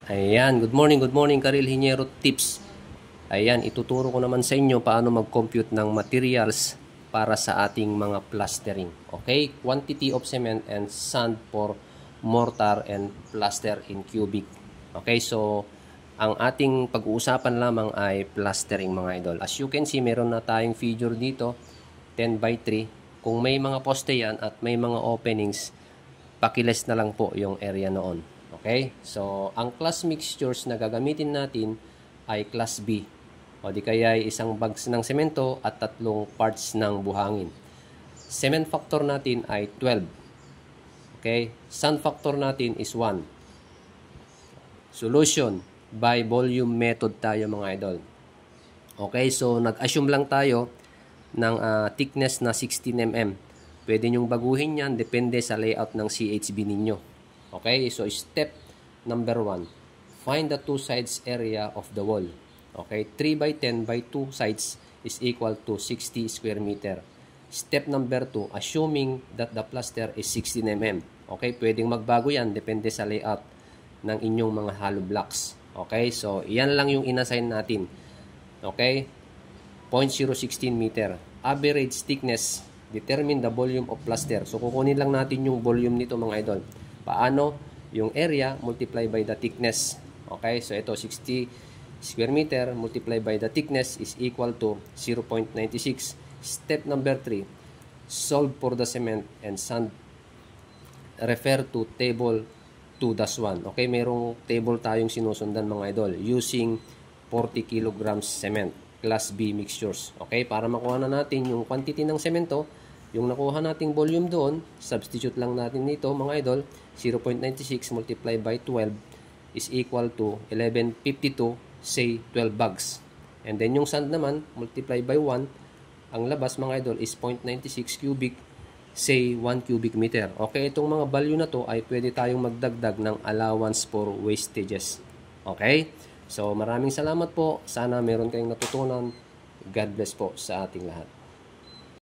Ayan, good morning Karil Hiniero Tips. Ayan, ituturo ko naman sa inyo paano mag-compute ng materials para sa ating mga plastering. Okay, quantity of cement and sand for mortar and plaster in cubic. Okay, so ang ating pag-uusapan lamang ay plastering mga idol. As you can see, meron na tayong figure dito, 10 by 3. Kung may mga poste yan at may mga openings, pakiles na lang po yung area noon. Okay? So, ang class mixtures na gagamitin natin ay class B. O di kaya ay isang bags ng semento at 3 parts ng buhangin. Cement factor natin ay 12. Okay? Sand factor natin is 1. Solution by volume method tayo mga idol. Okay? So, nag-assume lang tayo ng thickness na 16 mm. Pwede nyong baguhin yan, depende sa layout ng CHB ninyo. Okay, so step number 1, find the two sides area of the wall. Okay, 3 by 10 by 2 sides is equal to 60 square meter. Step number 2, assuming that the plaster is 16 mm. Okay, pwedeng magbago yan, depende sa layout ng inyong mga hollow blocks. Okay, so yan lang yung inassign natin. Okay, 0.016 meter. Average thickness, determine the volume of plaster. So, kukunin lang natin yung volume nito mga idol. Paano? Yung area multiply by the thickness. Okay? So, ito 60 square meter multiply by the thickness is equal to 0.96. Step number 3, solve for the cement and sand. Refer to table 2-1. Okay? Merong table tayong sinusundan mga idol using 40 kilograms cement. Class B mixtures. Okay? Para makuha na natin yung quantity ng semento, yung nakuha nating volume doon, substitute lang natin nito mga idol, 0.96 multiplied by 12 is equal to 1152, say 12 bags. And then yung sand naman, multiply by 1, ang labas mga idol is 0.96 cubic, say 1 cubic meter. Okay, itong mga value na to ay pwede tayong magdagdag ng allowance for wastages. Okay? So, maraming salamat po. Sana meron kayong natutunan. God bless po sa ating lahat.